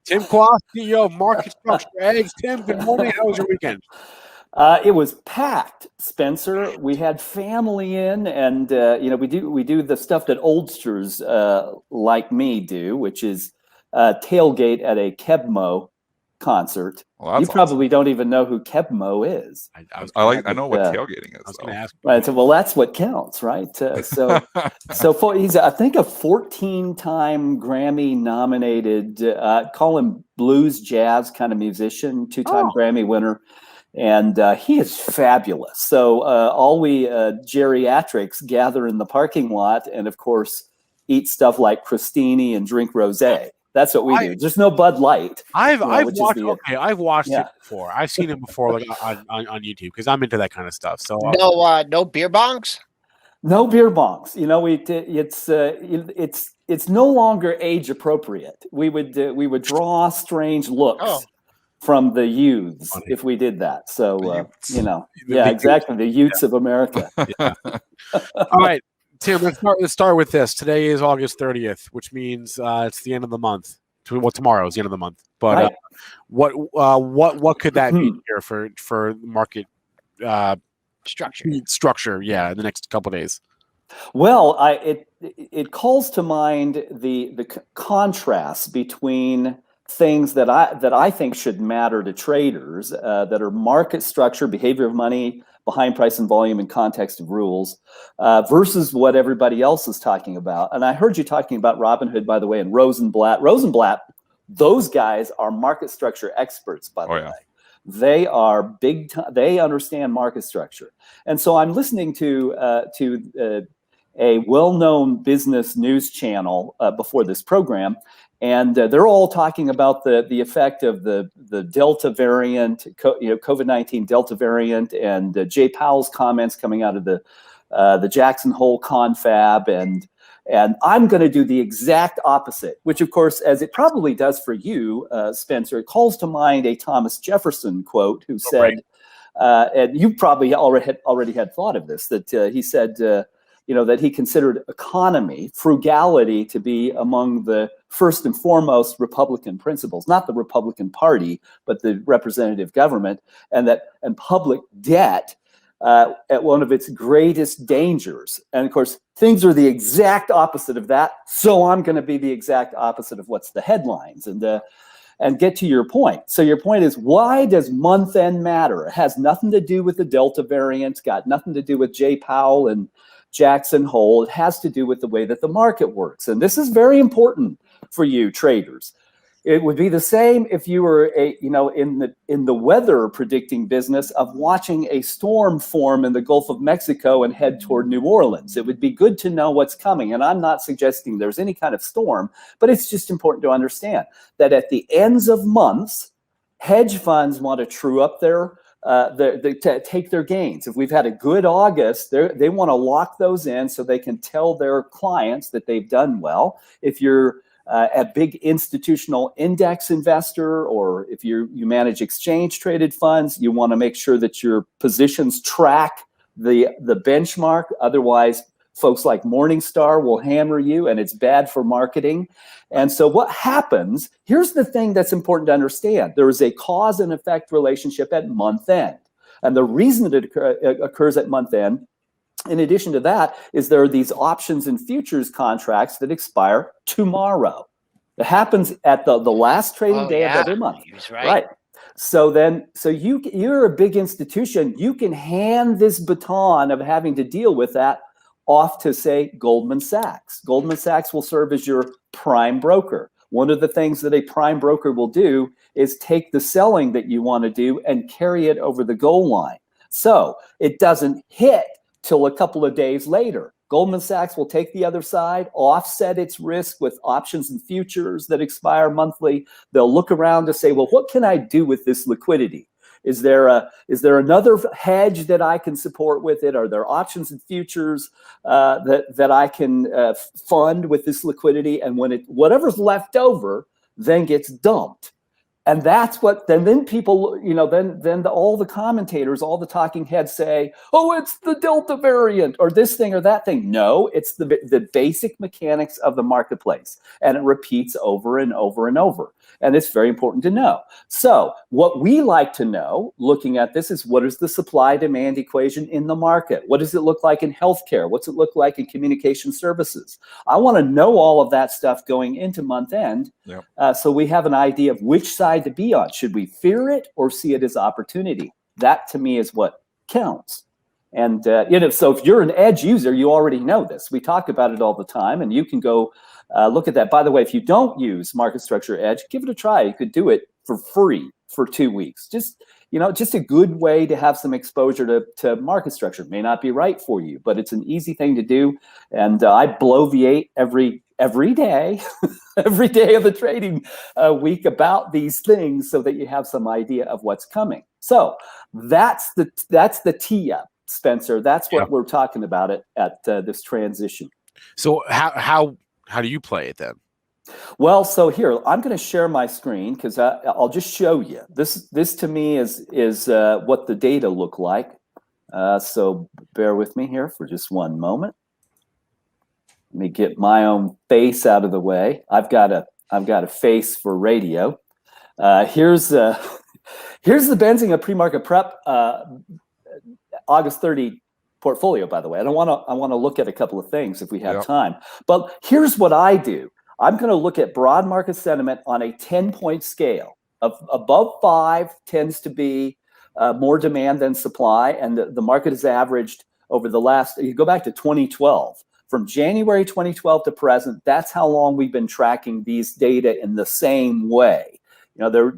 Tim Quast, CEO of Market Structure Eggs. Tim, good morning. How was your weekend? It was packed, Spencer. We had family in, and we do the stuff that oldsters like me do, which is tailgate at a Kebmo concert. Well, you probably don't even know who Kebmo is. I know what tailgating is. I was going to ask. Right. So, well, that's what counts, right? He's, I think, a 14-time Grammy-nominated, call him blues jazz kind of musician, 2-time Grammy winner. And he is fabulous. So all we geriatrics gather in the parking lot and, of course, eat stuff like crostini and drink rosé. That's what we do. There's no Bud Light. I've watched it before. I've seen it before, like on YouTube, because I'm into that kind of stuff. So no beer bongs. No beer bongs. It's no longer age appropriate. We would draw strange looks from the youths if we did that. So exactly, the youths of America. Yeah. All right. Tim, let's start with this. Today is August 30th, which means it's the end of the month. Well, tomorrow is the end of the month. But what could that mean here for market structure? Yeah, in the next couple of days. Well, it calls to mind the contrast between things that I think should matter to traders that are market structure, behavior of money, behind price and volume in context of rules, versus what everybody else is talking about. And I heard you talking about Robinhood, by the way, and Rosenblatt. Those guys are market structure experts, by the way. They are big time. They understand market structure. And so I'm listening to a well-known business news channel before this program, and they're all talking about the effect of the Delta variant, COVID-19 Delta variant, and Jay Powell's comments coming out of the Jackson Hole confab, and I'm going to do the exact opposite, which of course, as it probably does for you, Spencer, it calls to mind a Thomas Jefferson quote, who said, and you probably already had thought of this, that he said, that he considered economy, frugality, to be among the first and foremost Republican principles, not the Republican Party, but the representative government, and public debt at one of its greatest dangers. And of course, things are the exact opposite of that. So I'm going to be the exact opposite of what's the headlines and get to your point. So your point is, why does month end matter? It has nothing to do with the Delta variant, got nothing to do with Jay Powell and Jackson Hole. It has to do with the way that the market works. And this is very important for you traders. It would be the same if you were in the weather predicting business of watching a storm form in the Gulf of Mexico and head toward New Orleans. It would be good to know what's coming. And I'm not suggesting there's any kind of storm, but it's just important to understand that at the ends of months, hedge funds want to true up to take their gains. If we've had a good August, they want to lock those in so they can tell their clients that they've done well. If you're a big institutional index investor, or if you manage exchange traded funds, you want to make sure that your positions track the benchmark. Otherwise, folks like Morningstar will hammer you, and it's bad for marketing. And so what happens, here's the thing that's important to understand. There is a cause and effect relationship at month end. And the reason that it occurs at month end, in addition to that, is there are these options and futures contracts that expire tomorrow. It happens at the last trading day of every month. Right. So you're a big institution. You can hand this baton of having to deal with that off to, say, Goldman Sachs. Goldman Sachs will serve as your prime broker. One of the things that a prime broker will do is take the selling that you want to do and carry it over the goal line. So it doesn't hit till a couple of days later. Goldman Sachs will take the other side, offset its risk with options and futures that expire monthly. They'll look around to say, well, what can I do with this liquidity? Is there another hedge that I can support with it? Are there options and futures that I can fund with this liquidity? And whatever's left over then gets dumped. And that's what then people, then all the commentators, all the talking heads say, oh, it's the Delta variant or this thing or that thing. No, it's the basic mechanics of the marketplace, and it repeats over and over and over. And it's very important to know. So what we like to know, looking at this, is what is the supply-demand equation in the market? What does it look like in healthcare? What's it look like in communication services? I want to know all of that stuff going into month end, so we have an idea of which side to be on. Should we fear it or see it as opportunity? That, to me, is what counts. And so if you're an edge user, you already know this. We talk about it all the time, and you can go look at that. By the way, if you don't use Market Structure Edge, give it a try. You could do it for free for 2 weeks. Just a good way to have some exposure to market structure. It may not be right for you, but it's an easy thing to do. And I bloviate every day, every day of the trading week about these things so that you have some idea of what's coming. So that's the tee up, Spencer. That's what we're talking about at this transition. So how do you play it then? Well, so here, I'm going to share my screen because I'll just show you. This to me is what the data look like. So bear with me here for just one moment. Let me get my own face out of the way. I've got a face for radio. Here's the Benzinga pre-market prep August 30 portfolio, by the way. I want to look at a couple of things if we have time. But here's what I do. I'm going to look at broad market sentiment on a 10-point scale. Above 5 tends to be more demand than supply, and the market has averaged over the last, you go back to 2012. From January 2012 to present, that's how long we've been tracking these data in the same way.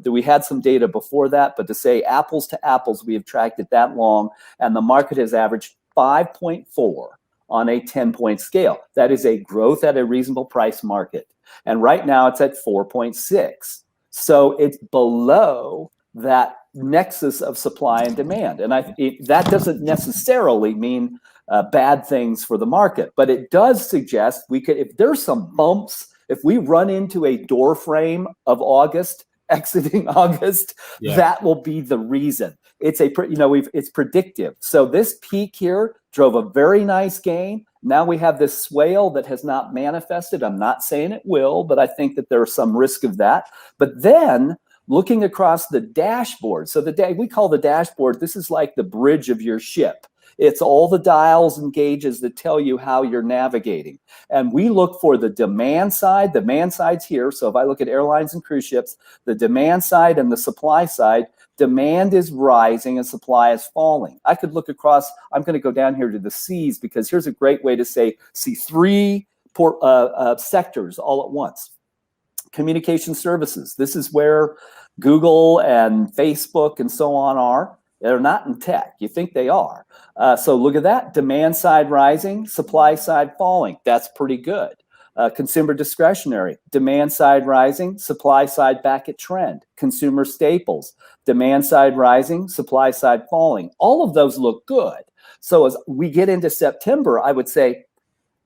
We had some data before that, but to say apples to apples, we have tracked it that long, and the market has averaged 5.4 on a 10-point scale. That is a growth at a reasonable price market. And right now it's at 4.6. So it's below that nexus of supply and demand. And that doesn't necessarily mean bad things for the market, but it does suggest if there's some bumps, if we run into a door frame of August, exiting August, that will be the reason. It's it's predictive. So this peak here drove a very nice gain. Now we have this swale that has not manifested. I'm not saying it will, but I think that there's some risk of that. But then looking across the dashboard, so we call the dashboard, this is like the bridge of your ship. It's all the dials and gauges that tell you how you're navigating. And we look for the demand side. The demand side's here. So if I look at airlines and cruise ships, the demand side and the supply side, demand is rising and supply is falling. I could look across, I'm going to go down here to the C's because here's a great way to see 3 sectors all at once. Communication services. This is where Google and Facebook and so on are. They're not in tech. You think they are. So look at that. Demand side rising, supply side falling. That's pretty good. Consumer discretionary, demand side rising, supply side back at trend. Consumer staples, demand side rising, supply side falling. All of those look good. So as we get into September, I would say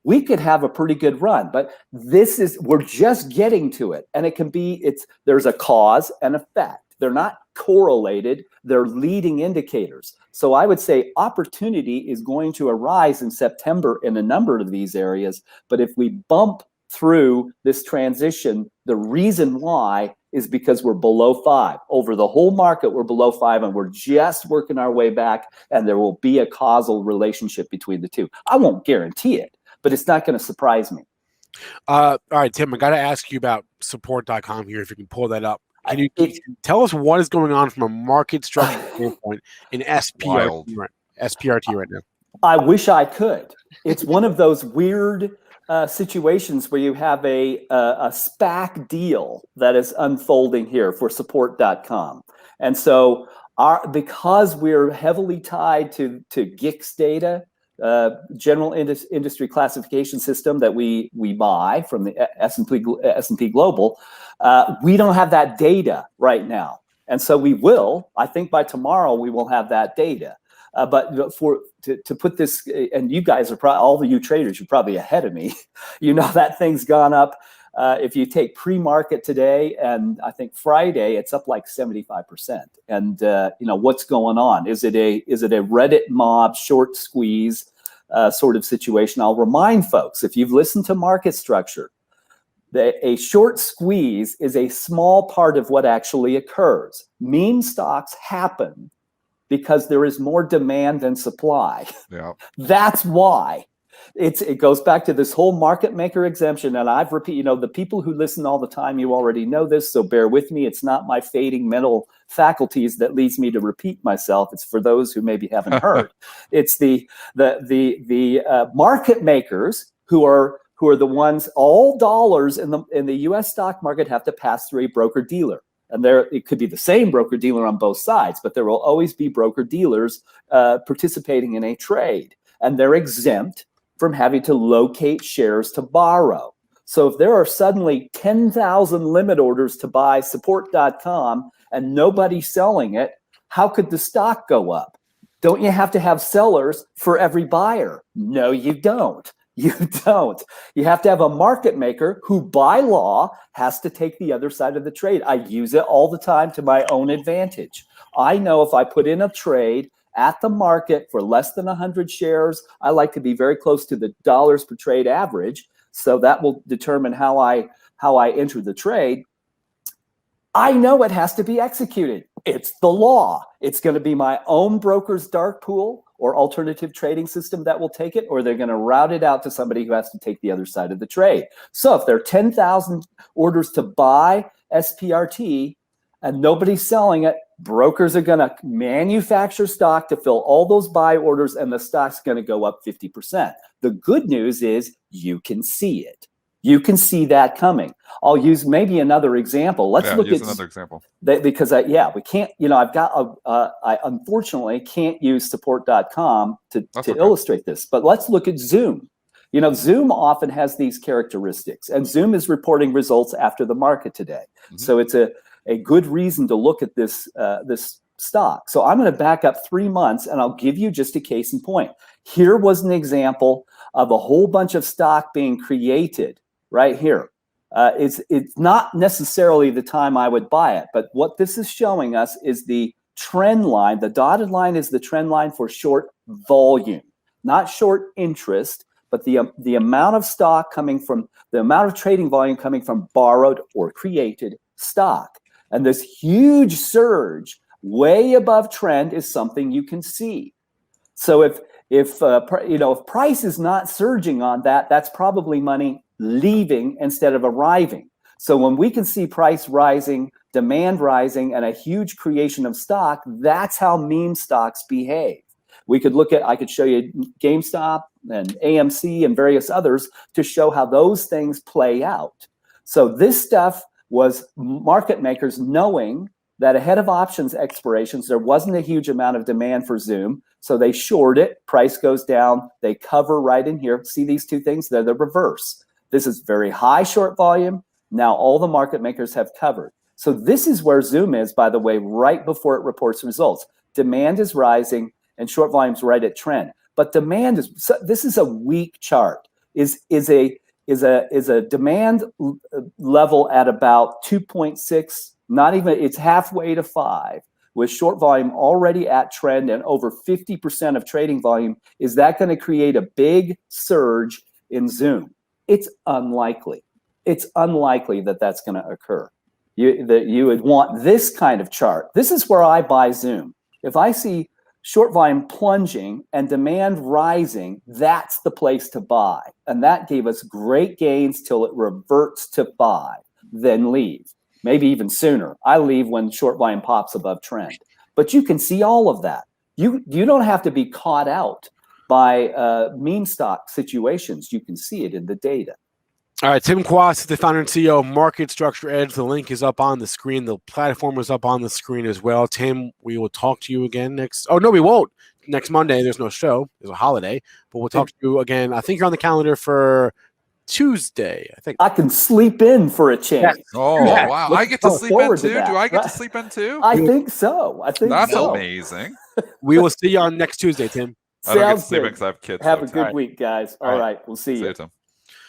we could have a pretty good run, but we're just getting to it. And it can be, there's a cause and effect. They're not correlated, they're leading indicators. So I would say opportunity is going to arise in September in a number of these areas. But if we bump through this transition, the reason why is because we're below 5. Over the whole market, we're below 5, and we're just working our way back, and there will be a causal relationship between the two. I won't guarantee it, but it's not going to surprise me. All right, Tim, I got to ask you about support.com here, if you can pull that up. Can you tell us what is going on from a market structure standpoint in SPRT right now? I wish I could. It's one of those weird situations where you have a SPAC deal that is unfolding here for support.com. And so because we're heavily tied to GICS data, general industry classification system that we buy from the S&P Global, we don't have that data right now. And so we will, I think by tomorrow, we will have that data. But to put this, and you guys are probably, all of you traders, you're probably ahead of me. That thing's gone up if you take pre-market today and I think Friday, it's up like 75%. And what's going on? Is it a Reddit mob short squeeze sort of situation? I'll remind folks, if you've listened to market structure, a short squeeze is a small part of what actually occurs. Meme stocks happen because there is more demand than supply. Yeah. That's why. It goes back to this whole market maker exemption. And I've repeated, the people who listen all the time, you already know this, so bear with me. It's not my fading mental faculties that leads me to repeat myself. It's for those who maybe haven't heard. It's the market makers who are the ones, all dollars in the US stock market have to pass through a broker dealer. And it could be the same broker dealer on both sides, but there will always be broker dealers participating in a trade. And they're exempt from having to locate shares to borrow. So if there are suddenly 10,000 limit orders to buy support.com and nobody's selling it, how could the stock go up? Don't you have to have sellers for every buyer? No, you don't. You don't. You have to have a market maker who, by law, has to take the other side of the trade. I use it all the time to my own advantage. I know if I put in a trade at the market for less than 100 shares, I like to be very close to the dollars per trade average. So that will determine how I enter the trade. I know it has to be executed. It's the law. It's going to be my own broker's dark pool or alternative trading system that will take it, or they're going to route it out to somebody who has to take the other side of the trade. So if there are 10,000 orders to buy SPRT and nobody's selling it, brokers are going to manufacture stock to fill all those buy orders, and the stock's going to go up 50%. The good news is you can see it. You can see that coming. I'll use maybe another example. Let's look at another example. Because we can't, I unfortunately can't use support.com to illustrate this, but let's look at Zoom. Zoom often has these characteristics, and Zoom is reporting results after the market today. Mm-hmm. So it's a good reason to look at this stock. So I'm going to back up 3 months, and I'll give you just a case in point. Here was an example of a whole bunch of stock being created right here. It's not necessarily the time I would buy it, but what this is showing us is the trend line. The dotted line is the trend line for short volume, not short interest, but the amount of stock coming from, the amount of trading volume coming from borrowed or created stock. And this huge surge way above trend is something you can see. So if price is not surging on that, that's probably money leaving instead of arriving. So when we can see price rising, demand rising, and a huge creation of stock, that's how meme stocks behave. I could show you GameStop and AMC and various others to show how those things play out. So this stuff was market makers knowing that ahead of options expirations, there wasn't a huge amount of demand for Zoom. So they short it, price goes down, they cover right in here. See these two things? They're the reverse. This is very high short volume. Now all the market makers have covered. So this is where Zoom is, by the way, right before it reports results. Demand is rising and short volume's right at trend. But demand this is a weak chart. Is a demand level at about 2.6, not even, it's halfway to 5, with short volume already at trend and over 50% of trading volume. Is that going to create a big surge in Zoom? It's unlikely. It's unlikely that that's going to occur. You would want this kind of chart. This is where I buy Zoom. If I see short volume plunging and demand rising, that's the place to buy. And that gave us great gains till it reverts to 5, then leave. Maybe even sooner. I leave when short volume pops above trend. But you can see all of that. You don't have to be caught out by meme stock situations. You can see it in the data. All right, Tim Quast is the founder and CEO of Market Structure Edge. The link is up on the screen. The platform is up on the screen as well. Tim, we will talk to you again next. Oh, no, we won't. Next Monday, there's no show. There's a holiday. But we'll talk to you again. I think you're on the calendar for Tuesday. I think I can sleep in for a change. Oh, wow. I get to sleep in too? Do I get to sleep in too? I think so. That's amazing. We will see you on next Tuesday, Tim. I don't get to sleep in because I have kids. Have a good week, guys. All right. We'll see you. Tim.